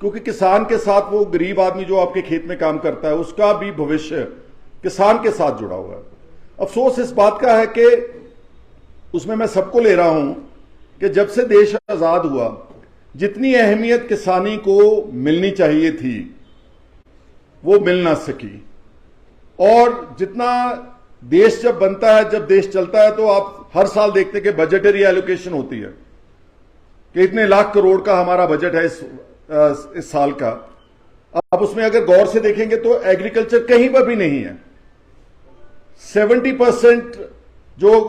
क्योंकि किसान के साथ वो गरीब आदमी जो आपके खेत में काम करता है उसका भी भविष्य किसान के साथ जुड़ा हुआ है। अफसोस इस बात का है कि उसमें मैं सबको ले रहा हूं कि जब से देश आजाद हुआ जितनी अहमियत किसानी को मिलनी चाहिए थी वो मिल ना सकी। और जितना देश जब बनता है, जब देश चलता है, तो आप हर साल देखते कि बजटरी एलोकेशन होती है कि इतने लाख करोड़ का हमारा बजट है इस साल का। आप उसमें अगर गौर से देखेंगे तो एग्रीकल्चर कहीं पर भी नहीं है। 70% जो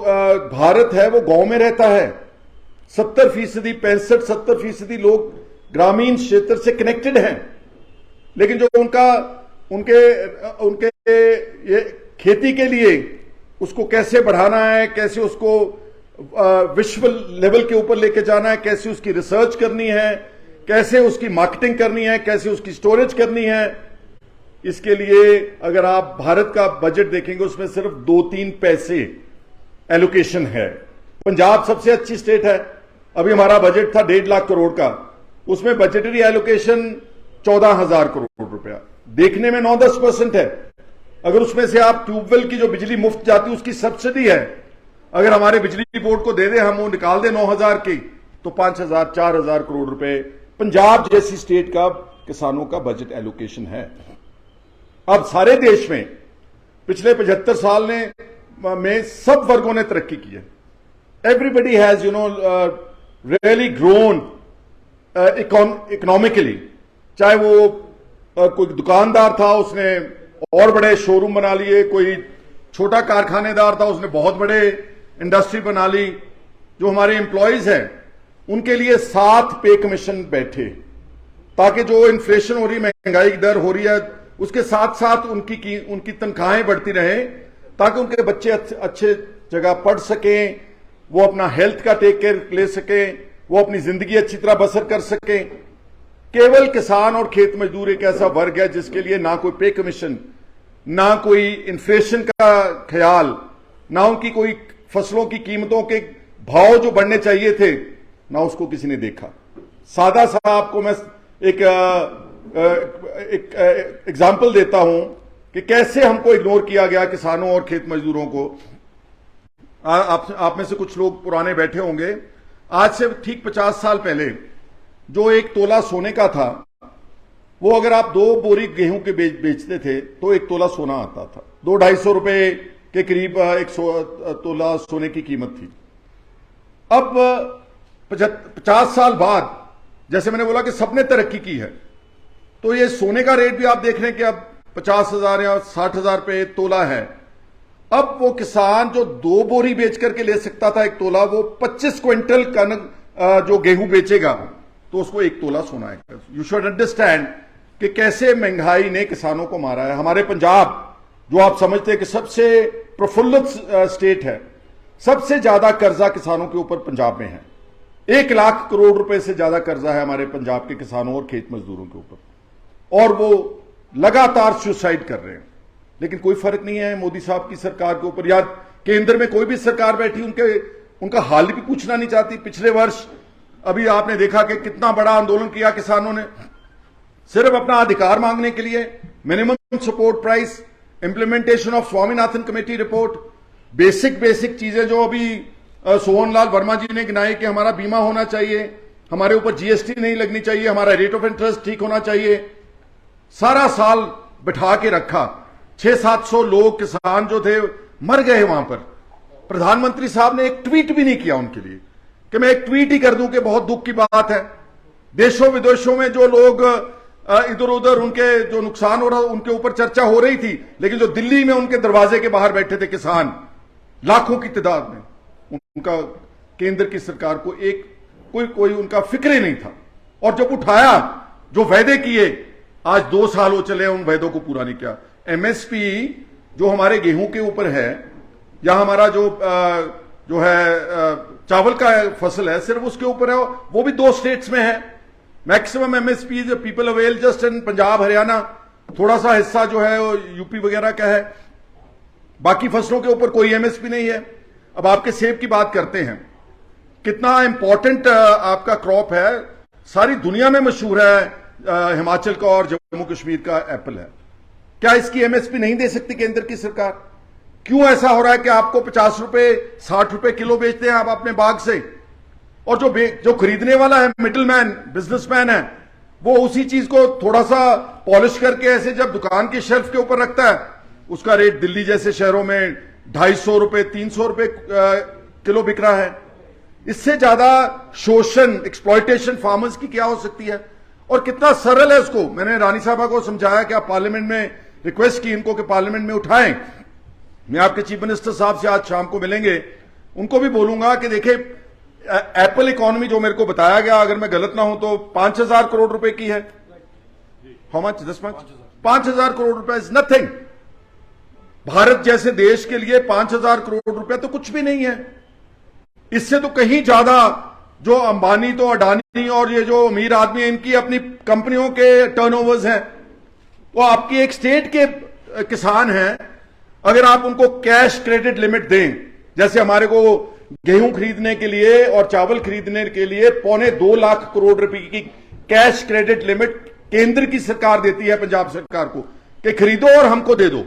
भारत है वो गांव में रहता है। 70%, 65-70% लोग ग्रामीण क्षेत्र से कनेक्टेड हैं, लेकिन जो उनके ये खेती के लिए उसको कैसे बढ़ाना है, कैसे उसको विश्व लेवल के ऊपर लेके जाना है, कैसे उसकी रिसर्च करनी है, कैसे उसकी मार्केटिंग करनी है, कैसे उसकी स्टोरेज करनी है, इसके लिए अगर आप भारत का बजट देखेंगे उसमें सिर्फ 2-3 पैसे एलोकेशन है। पंजाब सबसे अच्छी स्टेट है, अभी हमारा बजट था 1.5 लाख करोड़ का, उसमें बजटरी एलोकेशन 14,000 करोड़ रुपया, देखने में 9-10% है। अगर उसमें से आप ट्यूबवेल की जो बिजली मुफ्त जाती है उसकी सब्सिडी है, अगर हमारे बिजली बोर्ड को दे दे, हम वो निकाल दे 9,000 की, तो 5,000-4,000 करोड़ रुपए पंजाब जैसी स्टेट का किसानों का बजट एलोकेशन है। अब सारे देश में पिछले 75 साल में सब वर्गों ने तरक्की की है। Everybody has really grown economically. चाहे वो कोई दुकानदार था उसने और बड़े शोरूम बना लिए, कोई छोटा कारखानेदार था उसने बहुत बड़े इंडस्ट्री बना ली। जो हमारे एम्प्लॉयज हैं उनके लिए 7 पे कमीशन बैठे, ताकि जो इन्फ्लेशन हो रही है, महंगाई की दर हो रही है, उसके साथ साथ उनकी तनख्वाहें बढ़ती रहें, ताकि उनके बच्चे अच्छे जगह पढ़ सकें, वो अपना हेल्थ का टेक केयर ले सकें, वो अपनी जिंदगी अच्छी तरह बसर कर सकें। केवल किसान और खेत मजदूर एक ऐसा वर्ग है जिसके लिए ना कोई पे कमीशन, ना कोई इन्फ्लेशन का ख्याल, ना उनकी कोई फसलों की कीमतों के भाव जो बढ़ने चाहिए थे, ना उसको किसी ने देखा। सादा सा आपको मैं एक एग्जाम्पल देता हूं कि कैसे हमको इग्नोर किया गया किसानों और खेत मजदूरों को। आप में से कुछ लोग पुराने बैठे होंगे, आज से ठीक 50 साल पहले जो 1 तोला सोने का था, वो अगर आप 2 बोरी गेहूं के बेचते थे तो 1 तोला सोना आता था। 200-250 रुपए के करीब 1 तोला सोने की कीमत थी। अब 50 साल बाद, जैसे मैंने बोला कि सबने तरक्की की है, तो ये सोने का रेट भी आप देख रहे हैं कि अब 50,000 या 60,000 रुपए तोला है। अब वो किसान जो 2 बोरी बेच करके ले सकता था 1 तोला, वो 25 क्विंटल कनक जो गेहूं बेचेगा तो उसको 1 तोला सोना है। यू शुड अंडरस्टैंड कि कैसे महंगाई ने किसानों को मारा है। हमारे पंजाब, जो आप समझते हैं कि सबसे प्रफुल्लित स्टेट है, सबसे ज्यादा कर्जा किसानों के ऊपर पंजाब में है। 1 लाख करोड़ रुपए से ज्यादा कर्जा है हमारे पंजाब के किसानों और खेत मजदूरों के ऊपर, और वो लगातार सुसाइड कर रहे हैं। लेकिन कोई फर्क नहीं है मोदी साहब की सरकार के ऊपर, या केंद्र में कोई भी सरकार बैठी उनका हाल भी पूछना नहीं चाहती। पिछले वर्ष अभी आपने देखा कि कितना बड़ा आंदोलन किया किसानों ने, सिर्फ अपना अधिकार मांगने के लिए। Minimum support price, implementation of Swaminathan committee report, basic चीजें जो अभी सोहन लाल वर्मा जी ने गिनाई कि हमारा बीमा होना चाहिए, हमारे ऊपर जीएसटी नहीं लगनी चाहिए, हमारा रेट ऑफ इंटरेस्ट ठीक होना चाहिए। सारा साल बिठा के रखा। 600-700 लोग किसान जो थे मर गए वहां पर। प्रधानमंत्री साहब ने एक ट्वीट भी नहीं किया उनके लिए कि मैं एक ट्वीट ही कर दूं कि बहुत दुख की बात है। देशों विदेशों में जो लोग इधर उधर उनके जो नुकसान हो रहा उनके ऊपर चर्चा हो रही थी, लेकिन जो दिल्ली में उनके दरवाजे के बाहर बैठे थे किसान लाखों की तादाद में, उनका केंद्र की सरकार को कोई उनका फिक्र ही नहीं था। और जब उठाया, जो वायदे किए, आज 2 साल हो चले उन वायदों को पूरा नहीं किया। एमएसपी जो हमारे गेहूं के ऊपर है, या हमारा जो है चावल का फसल है, सिर्फ उसके ऊपर है, वो भी 2 स्टेट्स में है। मैक्सिमम एमएसपी जो people avail just in Punjab, Haryana, थोड़ा सा हिस्सा जो है वो यूपी वगैरह का है। बाकी फसलों के ऊपर कोई एमएसपी नहीं है। अब आपके सेब की बात करते हैं, कितना इंपॉर्टेंट आपका क्रॉप है, सारी दुनिया में मशहूर है। हिमाचल का और जम्मू कश्मीर का एप्पल है। क्या इसकी एमएसपी नहीं दे सकती केंद्र की सरकार? क्यों ऐसा हो रहा है कि आपको 50 रुपए 60 रुपए किलो बेचते हैं आप अपने बाग से, और जो खरीदने वाला है मिडिलमैन बिजनेसमैन है, वो उसी चीज को थोड़ा सा पॉलिश करके ऐसे जब दुकान के शेल्फ के ऊपर रखता है, उसका रेट दिल्ली जैसे शहरों में 250 रुपए 300 रुपए किलो बिक रहा है। इससे ज्यादा शोषण एक्सप्लॉयटेशन फार्मर्स की क्या हो सकती है? और कितना सरल है उसको। मैंने रानी साहबा को समझाया कि आप पार्लियामेंट में रिक्वेस्ट की इनको कि पार्लियामेंट में उठाएं। मैं आपके चीफ मिनिस्टर साहब से आज शाम को मिलेंगे, उनको भी बोलूंगा कि देखिए एप्पल इकोनॉमी जो मेरे को बताया गया, अगर मैं गलत ना हूं तो 5,000 करोड़ रुपए की है। How much? 5,000 करोड़ रुपए इज नथिंग। भारत जैसे देश के लिए 5,000 करोड़ रुपए तो कुछ भी नहीं है। इससे तो कहीं ज्यादा जो अंबानी तो अडानी और ये जो अमीर आदमी है, इनकी अपनी कंपनियों के टर्नओवर्स हैं। वो आपकी एक स्टेट के किसान हैं, अगर आप उनको कैश क्रेडिट लिमिट दें, जैसे हमारे को गेहूं खरीदने के लिए और चावल खरीदने के लिए 2.25 लाख करोड़ रुपए की कैश क्रेडिट लिमिट केंद्र की सरकार देती है पंजाब सरकार को कि खरीदो और हमको दे दो,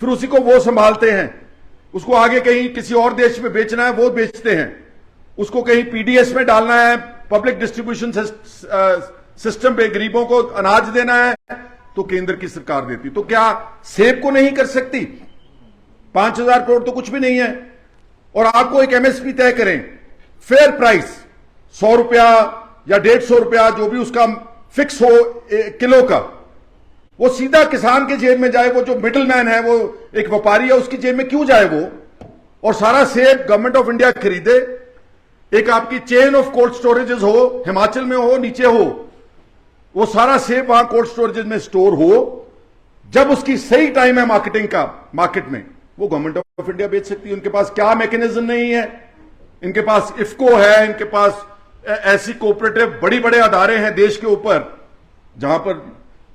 फिर उसी को वो संभालते हैं। उसको आगे कहीं किसी और देश में बेचना है वो बेचते हैं, उसको कहीं पीडीएस में डालना है, पब्लिक डिस्ट्रीब्यूशन सिस्टम पे गरीबों को अनाज देना है, तो केंद्र की सरकार देती। तो क्या सेब को नहीं कर सकती? 5,000 करोड़ तो कुछ भी नहीं है। और आपको एक एमएसपी तय करें, फेयर प्राइस, 100 रुपया या 150 रुपया जो भी उसका फिक्स हो किलो का, वो सीधा किसान के जेब में जाए। वो जो मिडिलमैन है, वो एक व्यापारी है, उसकी जेब में क्यों जाए वो? और सारा सेब गवर्नमेंट ऑफ इंडिया खरीदे। एक आपकी चेन ऑफ कोल्ड स्टोरेजेस हो, हिमाचल में हो, नीचे हो, वो सारा सेब वहां कोल्ड स्टोरेजेस में स्टोर हो। जब उसकी सही टाइम है मार्केटिंग का, मार्केट में, वो गवर्नमेंट ऑफ इंडिया बेच सकती है। उनके पास क्या मैकेनिज्म नहीं है? इनके पास इफको है, इनके पास ऐसी कोऑपरेटिव बड़ी बड़े अदारे हैं देश के ऊपर, जहां पर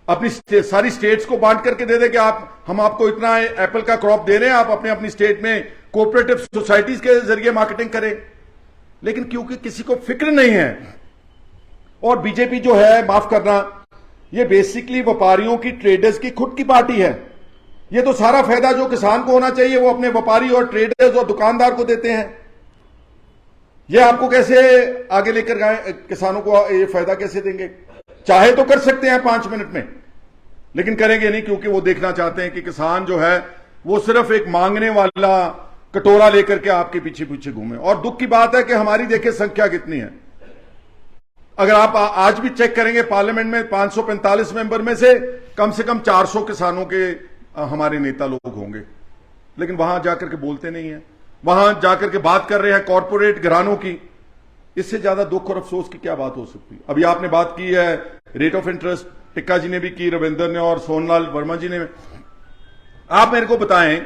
अपनी सारी स्टेट्स को बांट करके दे दे कि हम आपको इतना एप्पल का क्रॉप दे रहे हैं, आप अपने अपनी स्टेट में कोऑपरेटिव सोसाइटीज के जरिए मार्केटिंग करें। लेकिन क्योंकि किसी को फिक्र नहीं है, और बीजेपी जो है, माफ करना, ये बेसिकली व्यापारियों की, ट्रेडर्स की खुद की पार्टी है। ये तो सारा फायदा जो किसान को होना चाहिए वो अपने व्यापारी और ट्रेडर्स और दुकानदार को देते हैं। ये आपको कैसे आगे लेकर गए? किसानों को ये फायदा कैसे देंगे? चाहे तो कर सकते हैं 5 मिनट में, लेकिन करेंगे नहीं, क्योंकि वो देखना चाहते हैं कि किसान जो है वो सिर्फ एक मांगने वाला कटोरा लेकर के आपके पीछे पीछे घूमे। और दुख की बात है कि हमारी देखिए संख्या कितनी है। अगर आप आज भी चेक करेंगे पार्लियामेंट में 545 मेंबर में से कम 400 किसानों के हमारे नेता लोग होंगे, लेकिन वहां जाकर के बोलते नहीं है, वहां जाकर के बात कर रहे हैं कॉर्पोरेट घरानों की। इससे ज्यादा दुख और अफसोस की क्या बात हो सकती है? अभी आपने बात की है रेट ऑफ इंटरेस्ट, टिक्का जी ने भी की, रविंदर ने और सोनलाल वर्मा जी ने। आप मेरे को बताएं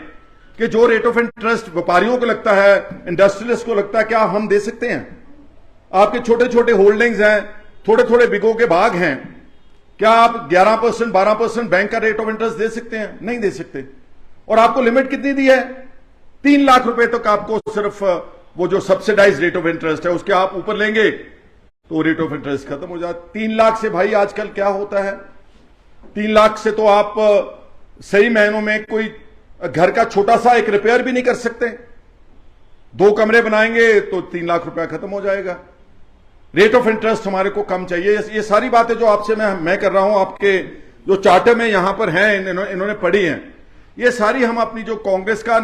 कि जो रेट ऑफ इंटरेस्ट व्यापारियों को लगता है, इंडस्ट्रियलिस्ट को लगता है, क्या हम दे सकते हैं? आपके छोटे छोटे होल्डिंग्स हैं, थोड़े थोड़े बिगों के भाग हैं, क्या आप 11% 12% बैंक का रेट ऑफ इंटरेस्ट दे सकते हैं? नहीं दे सकते। और आपको लिमिट कितनी दी है? 3 लाख रुपए तक आपको सिर्फ वो जो सब्सिडाइज रेट ऑफ इंटरेस्ट है उसके आप ऊपर लेंगे तो रेट ऑफ इंटरेस्ट खत्म हो जाता। 3 लाख से भाई आजकल क्या होता है? 3 लाख से तो आप सही महीनों में कोई घर का छोटा सा एक रिपेयर भी नहीं कर सकते। 2 कमरे बनाएंगे तो 3 लाख रुपया खत्म हो जाएगा। रेट ऑफ इंटरेस्ट हमारे को कम चाहिए। ये सारी बातें जो आपसे मैं कर रहा हूं, आपके जो चार्टर में यहां पर हैं, इन्होंने पढ़ी हैं, ये सारी हम अपनी जो कांग्रेस का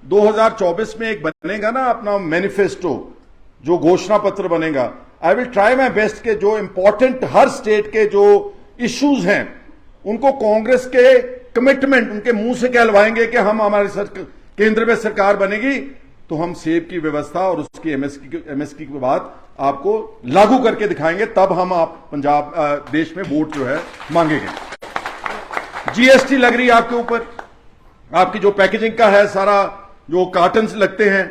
2024 में एक बनेगा ना अपना मैनिफेस्टो, जो घोषणा पत्र बनेगा, I will try my best के जो इंपॉर्टेंट हर स्टेट के जो इश्यूज हैं उनको कांग्रेस के कमिटमेंट उनके मुंह से कहलवाएंगे कि हम हमारे केंद्र में सरकार बनेगी तो हम सेब की व्यवस्था और उसकी एमएसपी के बाद आपको लागू करके दिखाएंगे, तब हम आप पंजाब देश में वोट जो है मांगेंगे। जीएसटी लग रही है आपके ऊपर, आपकी जो पैकेजिंग का है सारा जो कार्टन्स लगते हैं,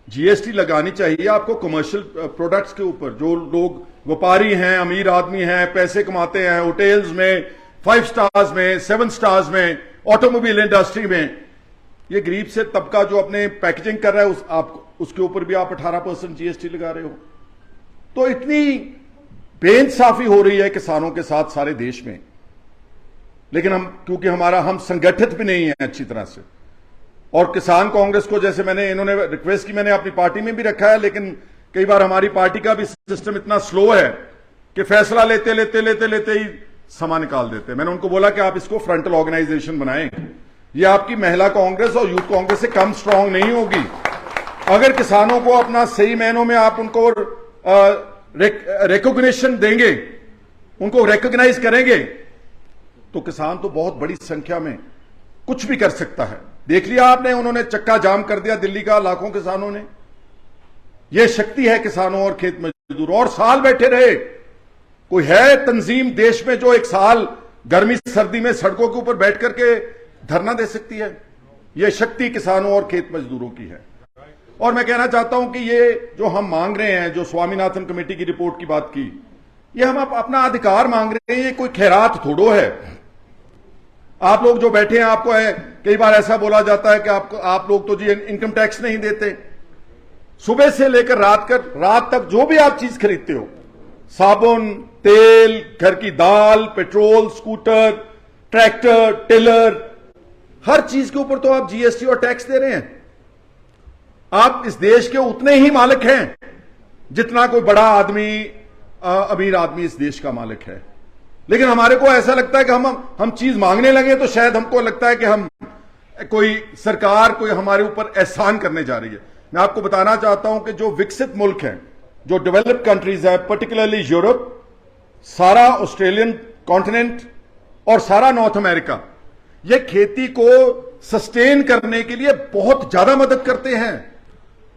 जीएसटी लगानी चाहिए आपको कमर्शियल प्रोडक्ट्स के ऊपर। जो लोग व्यापारी हैं, अमीर आदमी हैं, पैसे कमाते हैं होटल्स में, 5 स्टार्स में, 7 स्टार्स में, ऑटोमोबाइल इंडस्ट्री में, ये गरीब से तबका जो अपने पैकेजिंग कर रहा है उसके ऊपर भी आप 18% जीएसटी लगा रहे हो। तो इतनी बेइंसाफी हो रही है किसानों के साथ सारे देश में, लेकिन क्योंकि हम संगठित भी नहीं है अच्छी तरह से, और किसान कांग्रेस को जैसे इन्होंने रिक्वेस्ट की, मैंने अपनी पार्टी में भी रखा है, लेकिन कई बार हमारी पार्टी का भी सिस्टम इतना स्लो है कि फैसला लेते लेते लेते लेते ही समा निकाल देते हैं। मैंने उनको बोला कि आप इसको फ्रंटल ऑर्गेनाइजेशन बनाएं, ये आपकी महिला कांग्रेस और यूथ कांग्रेस से कम स्ट्रांग नहीं होगी। अगर किसानों को अपना सही मायनों में आप उनको रिकॉग्निशन देंगे, उनको रिकॉग्नाइज करेंगे, तो किसान तो बहुत बड़ी संख्या में कुछ भी कर सकता है। देख लिया आपने, उन्होंने चक्का जाम कर दिया दिल्ली का, लाखों किसानों ने। यह शक्ति है किसानों और खेत मजदूरों, और साल बैठे रहे। कोई है तंजीम देश में जो एक साल गर्मी सर्दी में सड़कों के ऊपर बैठ करके धरना दे सकती है? यह शक्ति किसानों और खेत मजदूरों की है। और मैं कहना चाहता हूं कि ये जो हम मांग रहे हैं, जो स्वामीनाथन कमेटी की रिपोर्ट की बात की, ये हम अपना अधिकार मांग रहे हैं, ये कोई खैरात थोड़ो है। आप लोग जो बैठे हैं, आपको कई बार ऐसा बोला जाता है कि आप लोग तो जी इनकम टैक्स नहीं देते। सुबह से लेकर रात तक जो भी आप चीज खरीदते हो, साबुन, तेल, घर की दाल, पेट्रोल, स्कूटर, ट्रैक्टर, टिलर, हर चीज के ऊपर तो आप जीएसटी और टैक्स दे रहे हैं। आप इस देश के उतने ही मालिक हैं जितना कोई बड़ा आदमी, अमीर आदमी इस देश का मालिक है। लेकिन हमारे को ऐसा लगता है कि हम चीज मांगने लगे तो शायद हमको लगता है कि हम सरकार कोई हमारे ऊपर एहसान करने जा रही है। मैं आपको बताना चाहता हूं कि जो विकसित मुल्क हैं, जो डेवलप्ड कंट्रीज है, पर्टिकुलरली यूरोप, सारा ऑस्ट्रेलियन कॉन्टिनेंट और सारा नॉर्थ अमेरिका, ये खेती को सस्टेन करने के लिए बहुत ज्यादा मदद करते हैं।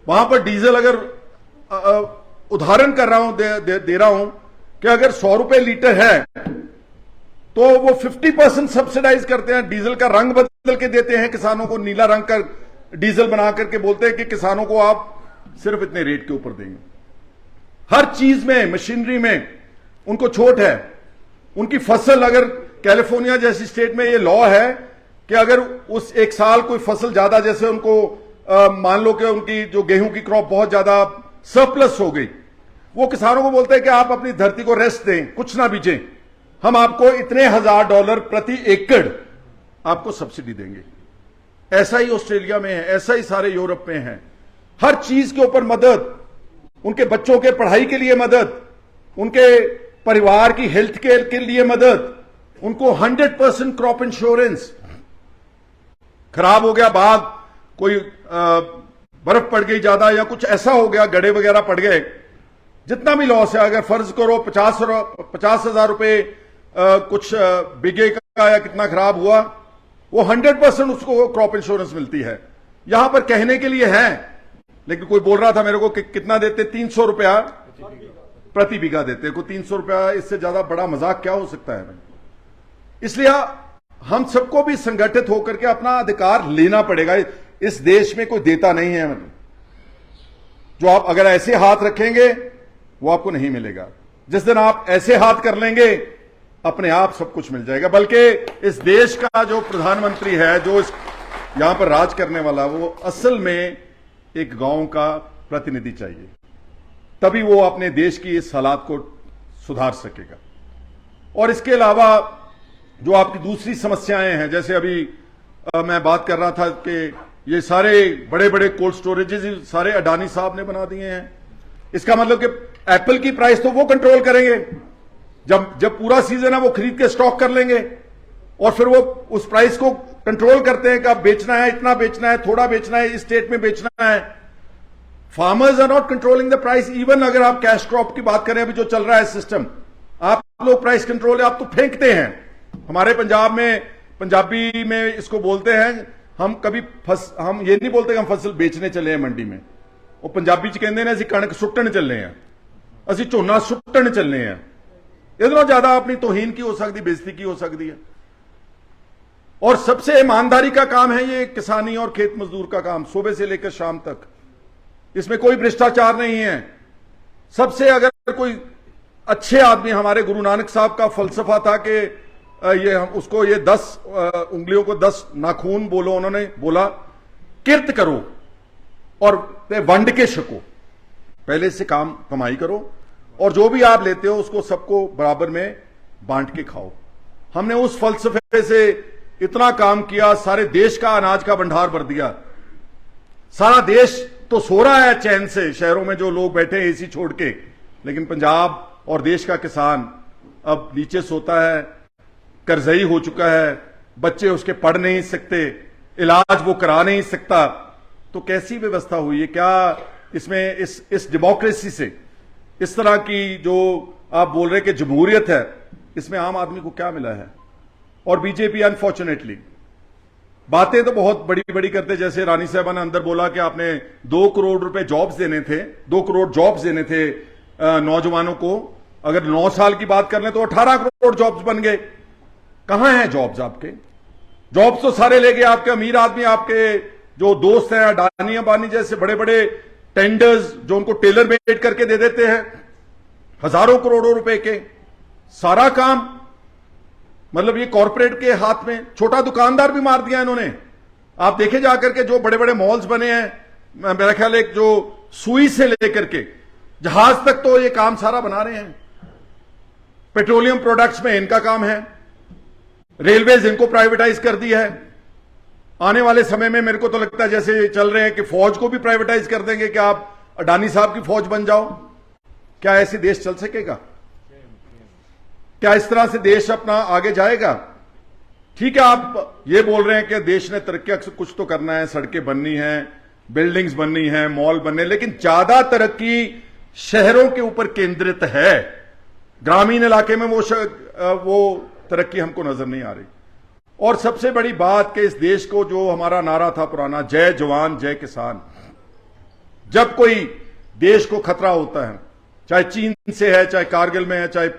वहां पर डीजल, अगर उदाहरण कर रहा हूं, दे रहा हूं कि अगर 100 रुपए लीटर है तो वो 50% सब्सिडाइज करते हैं। डीजल का रंग बदल के देते हैं किसानों को, नीला रंग का डीजल बना करके बोलते हैं कि किसानों को आप सिर्फ इतने रेट के ऊपर देंगे। हर चीज में, मशीनरी में उनको छूट है। उनकी फसल, अगर कैलिफोर्निया जैसी स्टेट में ये लॉ है कि अगर उस एक साल कोई फसल ज्यादा, जैसे उनको मान लो कि उनकी जो गेहूं की क्रॉप बहुत ज्यादा सरप्लस हो गई, वो किसानों को बोलते हैं कि आप अपनी धरती को रेस्ट दें, कुछ ना बीजें, हम आपको इतने $1000 प्रति एकड़ आपको सब्सिडी देंगे। ऐसा ही ऑस्ट्रेलिया में है, ऐसा ही सारे यूरोप में है। हर चीज के ऊपर मदद, उनके बच्चों के पढ़ाई के लिए मदद, उनके परिवार की हेल्थ केयर के लिए मदद, उनको 100% क्रॉप इंश्योरेंस। खराब हो गया बाग, कोई बर्फ पड़ गई ज्यादा या कुछ ऐसा हो गया, गड्ढे वगैरह पड़ गए, जितना भी लॉस है, अगर फर्ज करो 50,000 रुपए कुछ बिगे का या कितना खराब हुआ, वो 100% उसको क्रॉप इंश्योरेंस मिलती है। यहां पर कहने के लिए है, लेकिन कोई बोल रहा था मेरे को कि कितना देते, 300 रुपया प्रति बीघा देते। को 300 रुपया, इससे ज्यादा बड़ा मजाक क्या हो सकता है? इसलिए हम सबको भी संगठित होकर के अपना अधिकार लेना पड़ेगा। इस देश में कोई देता नहीं है। जो आप अगर ऐसे हाथ रखेंगे वो आपको नहीं मिलेगा। जिस दिन आप ऐसे हाथ कर लेंगे, अपने आप सब कुछ मिल जाएगा। बल्कि इस देश का जो प्रधानमंत्री है, जो यहां पर राज करने वाला, वो असल में एक गांव का प्रतिनिधि चाहिए, तभी वो अपने देश की इस हालात को सुधार सकेगा। और इसके अलावा जो आपकी दूसरी समस्याएं हैं, जैसे अभी मैं बात कर रहा था कि ये सारे बड़े बड़े कोल्ड स्टोरेजेस सारे अडानी साहब ने बना दिए हैं। इसका मतलब कि एप्पल की प्राइस तो वो कंट्रोल करेंगे, जब पूरा सीजन है वो खरीद के स्टॉक कर लेंगे, और फिर वो उस प्राइस को कंट्रोल करते हैं कि अब बेचना है, इतना बेचना है, थोड़ा बेचना है, इस स्टेट में बेचना है। Farmers are not controlling the price. Even अगर आप कैश क्रॉप की बात करें, अभी जो चल रहा है सिस्टम, आप लोग प्राइस कंट्रोल है, आप तो फेंकते हैं। हमारे पंजाब में, पंजाबी में इसको बोलते हैं, हम ये नहीं बोलते कि हम फसल बेचने चले हैं मंडी में, वो पंजाबी च कहते हैं असीं कणक सुट्टण चले हैं, असीं झोना सुट्टण चले हैं। इतना ज्यादा अपनी तौहीन की हो सकती, बेइज्जती की हो सकती है। और सबसे ईमानदारी का काम है ये किसानी और खेत मजदूर का काम, सुबह से लेकर शाम तक। इसमें कोई भ्रष्टाचार नहीं है। सबसे अगर कोई अच्छे आदमी, हमारे गुरु नानक साहब का फलसफा था कि ये हम उसको, ये 10 उंगलियों को 10 नाखून बोलो, उन्होंने बोला किर्त करो और वंड के शको। पहले से काम कमाई करो और जो भी आप लेते हो उसको सबको बराबर में बांट के खाओ। हमने उस फलसफे से इतना काम किया, सारे देश का अनाज का भंडार भर दिया। सारा देश तो सो रहा है चैन से, शहरों में जो लोग बैठे हैं एसी छोड़ के, लेकिन पंजाब और देश का किसान अब नीचे सोता है, कर्जई हो चुका है, बच्चे उसके पढ़ नहीं सकते, इलाज वो करा नहीं सकता। तो कैसी व्यवस्था हुई है? क्या इसमें इस डेमोक्रेसी से, इस तरह की जो आप बोल रहे कि जमहूरियत है, इसमें आम आदमी को क्या मिला है? और बीजेपी अनफॉर्चुनेटली बातें तो बहुत बड़ी बड़ी करते, जैसे रानी साहबा ने अंदर बोला कि आपने 2 करोड़ रुपए जॉब्स देने थे, 2 करोड़ जॉब्स देने थे नौजवानों को। अगर 9 साल की बात कर लें तो 18 करोड़ जॉब्स बन गए। कहां हैं जॉब्स आपके? जॉब्स तो सारे ले गए आपके अमीर आदमी, आपके जो दोस्त हैं अडानी अंबानी जैसे बड़े बड़े टेंडर्स जो उनको टेलर मेड करके दे देते हैं हजारों करोड़ों रुपए के। सारा काम मतलब ये कॉर्पोरेट के हाथ में, छोटा दुकानदार भी मार दिया इन्होंने। आप देखे जाकर के जो बड़े बड़े मॉल्स बने हैं, मेरा ख्याल एक जो सुई से लेकर के जहाज तक तो ये काम सारा बना रहे हैं। पेट्रोलियम प्रोडक्ट्स में इनका काम है, रेलवेज इनको प्राइवेटाइज कर दिया है। आने वाले समय में मेरे को तो लगता है जैसे चल रहे हैं कि फौज को भी प्राइवेटाइज कर देंगे कि आप अडानी साहब की फौज बन जाओ। क्या ऐसे देश चल सकेगा? क्या इस तरह से देश अपना आगे जाएगा? ठीक है, आप ये बोल रहे हैं कि देश ने तरक्की कुछ तो करना है, सड़कें बननी है, बिल्डिंग्स बननी है, मॉल बनने, लेकिन ज्यादा तरक्की शहरों के ऊपर केंद्रित है। ग्रामीण इलाके में वो तरक्की हमको नजर नहीं आ रही। और सबसे बड़ी बात कि इस देश को जो हमारा नारा था पुराना, जय जवान जय किसान, जब कोई देश को खतरा होता है, चाहे चीन से है, चाहे कारगिल में है, चाहे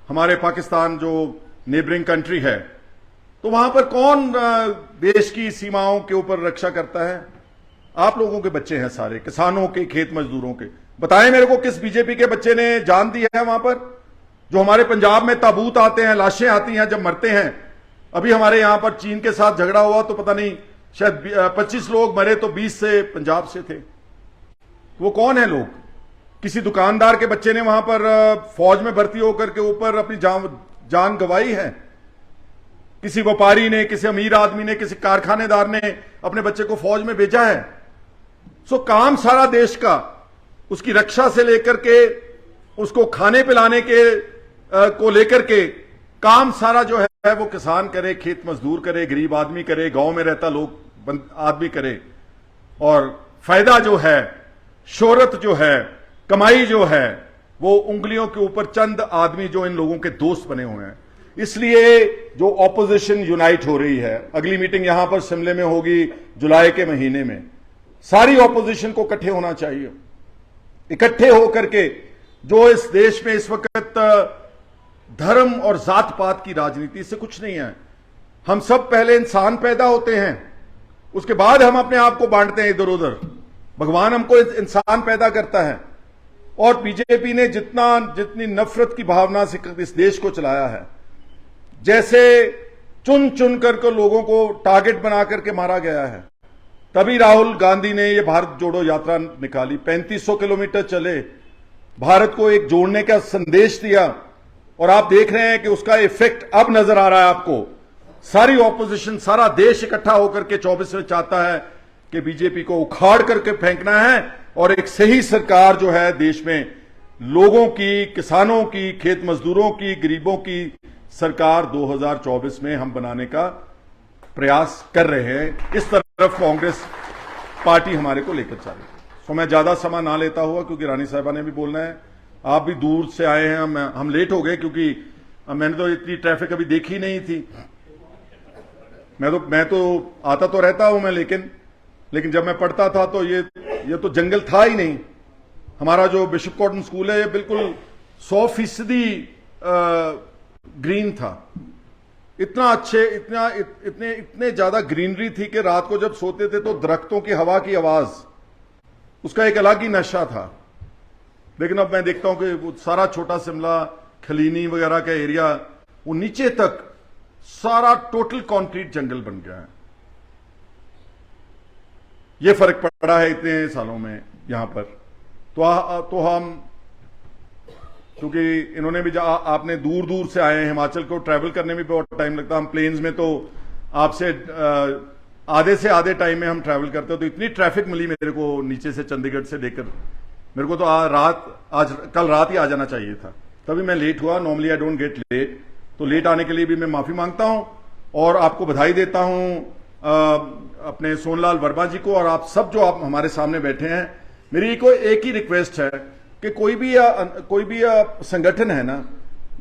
हमारे पाकिस्तान जो नेबरिंग कंट्री है, तो वहां पर कौन देश की सीमाओं के ऊपर रक्षा करता है? आप लोगों के बच्चे हैं सारे, किसानों के, खेत मजदूरों के। बताएं मेरे को किस बीजेपी के बच्चे ने जान दी है वहां पर? जो हमारे पंजाब में ताबूत आते हैं, लाशें आती हैं जब मरते हैं। अभी हमारे यहां पर चीन के साथ झगड़ा हुआ तो पता नहीं शायद 25 लोग मरे तो 20 से पंजाब से थे। वो कौन है लोग? किसी दुकानदार के बच्चे ने वहां पर फौज में भर्ती होकर के ऊपर अपनी जान गंवाई है? किसी व्यापारी ने, किसी अमीर आदमी ने, किसी कारखानेदार ने अपने बच्चे को फौज में भेजा है? सो काम सारा देश का, उसकी रक्षा से लेकर के उसको खाने पिलाने के को लेकर के काम सारा जो है वो किसान करे, खेत मजदूर करे, गरीब आदमी करे, गांव में रहता लोग आदमी करे। और फायदा जो है, शोहरत जो है, कमाई जो है, वो उंगलियों के ऊपर चंद आदमी जो इन लोगों के दोस्त बने हुए हैं। इसलिए जो ऑपोजिशन यूनाइट हो रही है, अगली मीटिंग यहां पर शिमले में होगी जुलाई के महीने में, सारी ऑपोजिशन को इकट्ठे होना चाहिए। इकट्ठे होकर के जो इस देश में इस वक्त धर्म और जात पात की राजनीति से कुछ नहीं है। हम सब पहले इंसान पैदा होते हैं, उसके बाद हम अपने आप को बांटते हैं इधर उधर। भगवान हमको इंसान पैदा करता है। और बीजेपी ने जितनी नफरत की भावना से इस देश को चलाया है, जैसे चुन चुन करके लोगों को टारगेट बना करके मारा गया है। तभी राहुल गांधी ने यह भारत जोड़ो यात्रा निकाली, 3500 किलोमीटर चले, भारत को एक जोड़ने का संदेश दिया। और आप देख रहे हैं कि उसका इफेक्ट अब नजर आ रहा है आपको। सारी ऑपोजिशन, सारा देश इकट्ठा होकर के 24 में चाहता है कि बीजेपी को उखाड़ करके फेंकना है और एक सही सरकार जो है देश में लोगों की, किसानों की, खेत मजदूरों की, गरीबों की सरकार 2024 में हम बनाने का प्रयास कर रहे हैं। इस तरफ कांग्रेस पार्टी हमारे को लेकर चल रही है। तो मैं ज्यादा समय ना लेता हुआ, क्योंकि रानी साहबा ने भी बोलना है, आप भी दूर से आए हैं, हम लेट हो गए क्योंकि मैंने तो इतनी ट्रैफिक अभी देखी नहीं थी। मैं तो आता तो रहता हूं मैं, लेकिन जब मैं पढ़ता था तो ये तो जंगल था ही नहीं। हमारा जो बिशप कॉटन स्कूल है ये बिल्कुल 100% ग्रीन था। इतना अच्छे, इतने ज्यादा ग्रीनरी थी कि रात को जब सोते थे तो दरख्तों की हवा की आवाज, उसका एक अलग ही नशा था। लेकिन अब मैं देखता हूं कि वो सारा छोटा शिमला, खलीनी वगैरह का एरिया, वो नीचे तक सारा टोटल कंक्रीट जंगल बन गया है। ये फर्क पड़ा है इतने सालों में यहां पर। तो हम क्योंकि इन्होंने भी आपने दूर दूर से आए हैं, हिमाचल को ट्रैवल करने में बहुत टाइम लगता है। हम प्लेन्स में तो आपसे आधे से आधे टाइम में हम ट्रैवल करते हो, तो इतनी ट्रैफिक मिली मेरे को नीचे से चंडीगढ़ से लेकर, मेरे को तो कल रात ही आ जाना चाहिए था, तभी मैं लेट हुआ। Normally I don't get late, तो लेट आने के लिए भी मैं माफी मांगता हूं और आपको बधाई देता हूं, अपने सोनलाल वर्मा जी को और आप सब जो आप हमारे सामने बैठे हैं। मेरी एक ही रिक्वेस्ट है कि कोई भी संगठन है ना,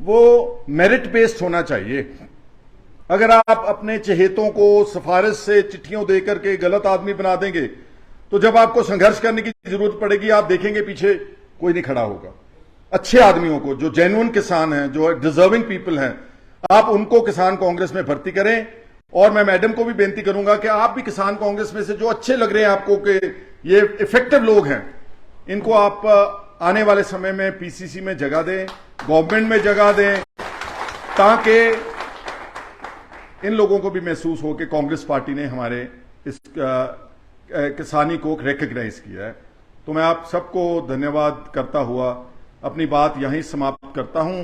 वो मेरिट बेस्ड होना चाहिए। अगर आप अपने चहेतों को सिफारिश से चिट्ठियों देकर के गलत आदमी बना देंगे, तो जब आपको संघर्ष करने की जरूरत पड़ेगी, आप देखेंगे पीछे कोई नहीं खड़ा होगा। अच्छे आदमियों को, जो जेन्युइन किसान हैं, जो डिजर्विंग पीपल हैं, आप उनको किसान कांग्रेस में भर्ती करें। और मैं मैडम को भी बेनती करूंगा कि आप भी किसान कांग्रेस में से जो अच्छे लग रहे हैं आपको कि ये इफेक्टिव लोग हैं, इनको आप आने वाले समय में पीसीसी में जगह दें, गवर्नमेंट में जगह दें, ताकि इन लोगों को भी महसूस हो कि कांग्रेस पार्टी ने हमारे इस किसानी को रिकग्नाइज किया है। तो मैं आप सबको धन्यवाद करता हुआ अपनी बात यहीं समाप्त करता हूं।